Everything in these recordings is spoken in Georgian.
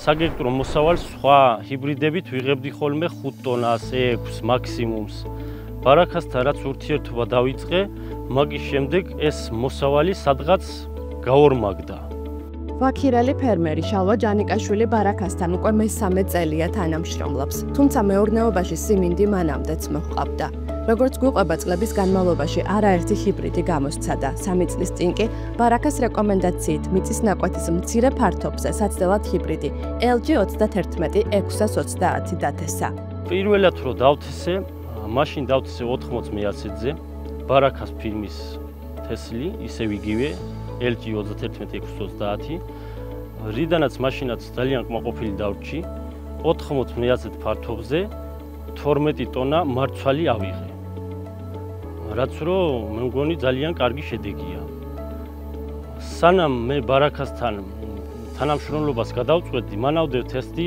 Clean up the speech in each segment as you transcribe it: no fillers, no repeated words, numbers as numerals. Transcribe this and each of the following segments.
საგელტრო მოსავალს სხვა ჰიბრიდებით ვიღებდი ხოლმე 5 ტონას, 6 მაქსიმუმს. ბარაქასთან რაც ურთიერთობა დავიწყე, მაგის შემდეგ ეს მოსავალი სადღაც გაორმაგდა. ვაქირელი ფერმერი შალვა ჯანიკაშვილი ბარაქასთან უკვე მე-3 წელია თანამშრომლობს, თუმცა მეურნეობაში სიმინდი მანამდეც მოჰყავდა. როგორც გვიყვება წლების განმავლობაში არაერთი ჰიბრიდი გამოსცადა. 3 წლის წინ კი ბარაქას რეკომენდაციით მიწის ნაკვეთის მცირე ფართობზე საცდელად ჰიბრიდი LG 31-620 დათესა. პირველად რო დავთესე, მაშინ დავთესე 80 მეაცედზე, ბარაქას ფირმის თესლი, ისევ იგივე LG 31-620. რიდანაც მაშინაც ძალიან კმაყოფილი დავრჩი, 80 მეაცედ ფართობზე 12 ტონა მარცვალი ავიღე. რაც რომ მე მგონი ძალიან კარგი შედეგია. სანამ მე ბარაქასთან თანამშრომლობას გადავწყვეტდი, მანავდე ვთესდი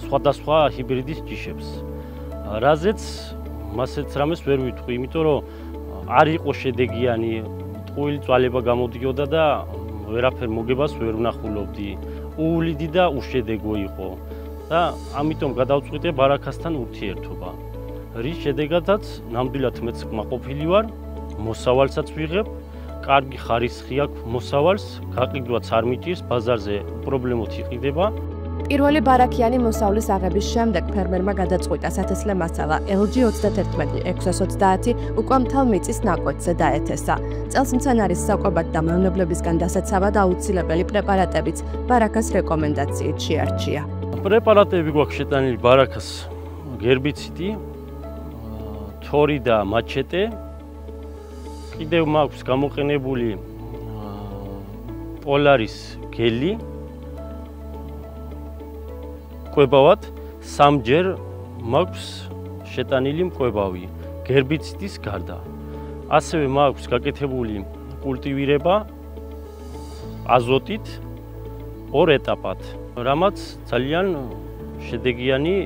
სხვადასხვა ჰიბრიდის ჯიშებს. რაზეც მასეც რამეს ვერ ვიტყვი, იმიტომ რომ არ იყო შედეგიანი, ტყუილი წვალება გამოდიოდა და ვერაფერ მოგებას ვერ ვნახულობდი. უვლიდი და უშედეგო იყო. და ამიტომ გადავწყვიტე ბარაქასთან ურთიერთობა. რის შედეგადაც ნამდვილად მეც კმაყოფილი ვარ, მოსავალსაც ვიღებ, კარგი ხარისხი აქვს მოსავალს, გაყიდვაც არ მიჭირს, ბაზარზე პრობლემოთ იყიდება. პირველი ბარაქიანი მოსავლის აღების შემდეგ ფერმერმა გადაწყვიტა სათესლე მასალა LG 31-620 უკვე მთელ მიწის ნაკვეთზე დაეთესა. წელს მცენარის საკვებად და მეუნებლებისგან დასაცავად აუცილებელი პრეპარატებიც ბარაქას რეკომენდაციით შეარჩია. პრეპარატები გვაქვს შეტანილი ბარაქას გერბიციდი, თორი და მაჩეტე. კიდევ მაქვს გამოყენებული პოლარის გელი. კვებავად 3ჯერ მაქვს შეტანილი მკვებავი გერბიციდის გარდა. ასევე მაქვს გაკეთებული კულტივირება აზოტით 2 ეტაპად. რამაც ძალიან შედეგიანი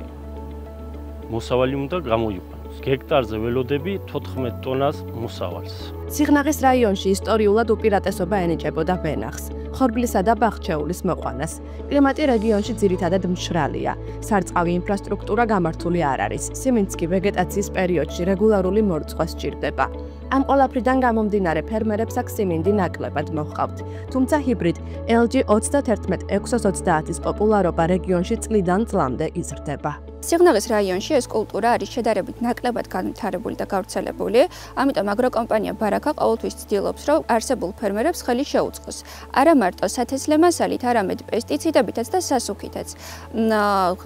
მოსავალი უნდა გამოიყვანოს. გექტარზე ველოდები 14 ტონას მოსავალს. სიღნაღის რაიონში ისტორიულად უპირატესობა ენიჭებოდა ვენახს, ხორბლისა და ბაღჩეულის მოყვანას. კლიმატი რეგიონში ძირითადად მშრალია. სარწყავი ინფრასტრუქტურა გამართული არ არის. სიმინდს კი ვეგეტაციის პერიოდში რეგულარული მორწყვა სჭირდება. ამ ყველაფრიდან გამომდინარე ფერმერებს აქ სიმინდი ნაკლებად მოჰყავთ. თუმცა ჰიბრიდ LG 31-620-ის პოპულარობა რეგიონში წლიდან წლამდე იზრდება. სიღნაღის რაიონში ეს კულტურა არის შედარებით ნაკლებად განვითარებული და გავრცელებული, ამიტომ აგროკომპანია ბარაქა ყოველთვის ცდილობს, რომ არსებულ ფერმერებს ხელი შეუწყოს. არა მარტო სათესლე მასალით, არამედ პესტიციდებითაც და სასუქითაც.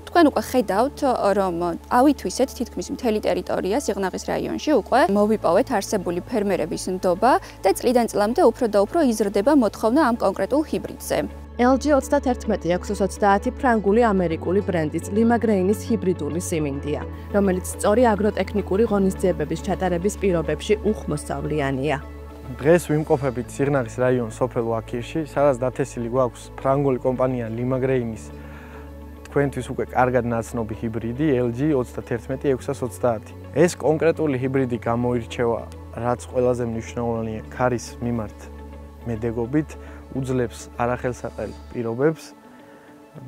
თქვენ უკვე ხედავთ, რომ ავითვისეთ თითქმის მთელი ტერიტორია სიღნაღის რაიონში უკვე მოვიპოვეთ არსებული ფერმერების ნდობა და წლიდან წლამდე უფრო და უფრო იზრდება მოთხოვნა ამ კონკრეტულ ჰიბრიდზე. LG 31-620 ფრანგული ამერიკული ბრენდის ლიმაგრეინის ჰიბრიდული სიმინდია, რომელიც სწორი აგროტექნიკური ღონისძიებების ჩატარების პირობებში უხმოსავლიანია. დღეს ვიმყოფებით სიღნაღის რაიონის სოფელ ვაქირში, სადაც დათესილი გვაქვს ფრანგული კომპანია ლიმაგრეინის თქვენთვის უკვე კარგად ნაცნობი ჰიბრიდი LG 31-620. ეს კონკრეტული ჰიბრიდი გამოირჩევა, რაც ყველაზე მნიშვნელოვანია ქარის მიმართ მედეგობით, უძლებს არახელსაყრელ პირობებს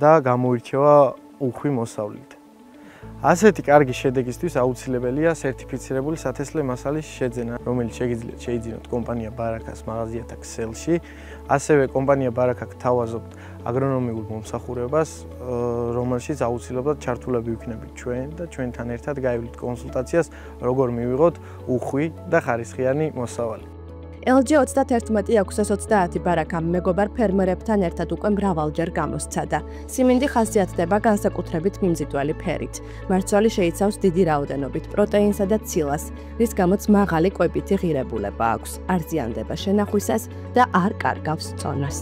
და გამოირჩევა უხვი მოსავლით. ასეთი კარგი შედეგისთვის აუცილებელია სერტიფიცირებული სათესლე მასალის შეძენა, რომელიც შეგიძლიათ შეიძინოთ კომპანია ბარაქას მაღაზიათა ქსელში. ასევე კომპანია ბარაქა გთავაზობთ აგრონომიულ მომსახურებას, რომელშიც აუცილებლად ჩართულები ვიქნებით ჩვენ და ჩვენთან ერთად გაივლით კონსულტაციას, როგორ მივიღოთ უხვი და ხარისხიანი მოსავალი. LG 31-620 ბარაქამ მეგობარ ფერმერებთან ერთად უკვე მრავალჯერ გამოსცადა. სიმინდი ხასიათდება განსაკუთრებით მიმზიდველი ფერით. მარცვალი შეიცავს დიდი რაოდენობით პროტეინსა და ცილას, რის გამოც მაღალი კვებითი ღირებულება აქვს, არ ზიანდება შენახვისას და არ კარგავს წონას.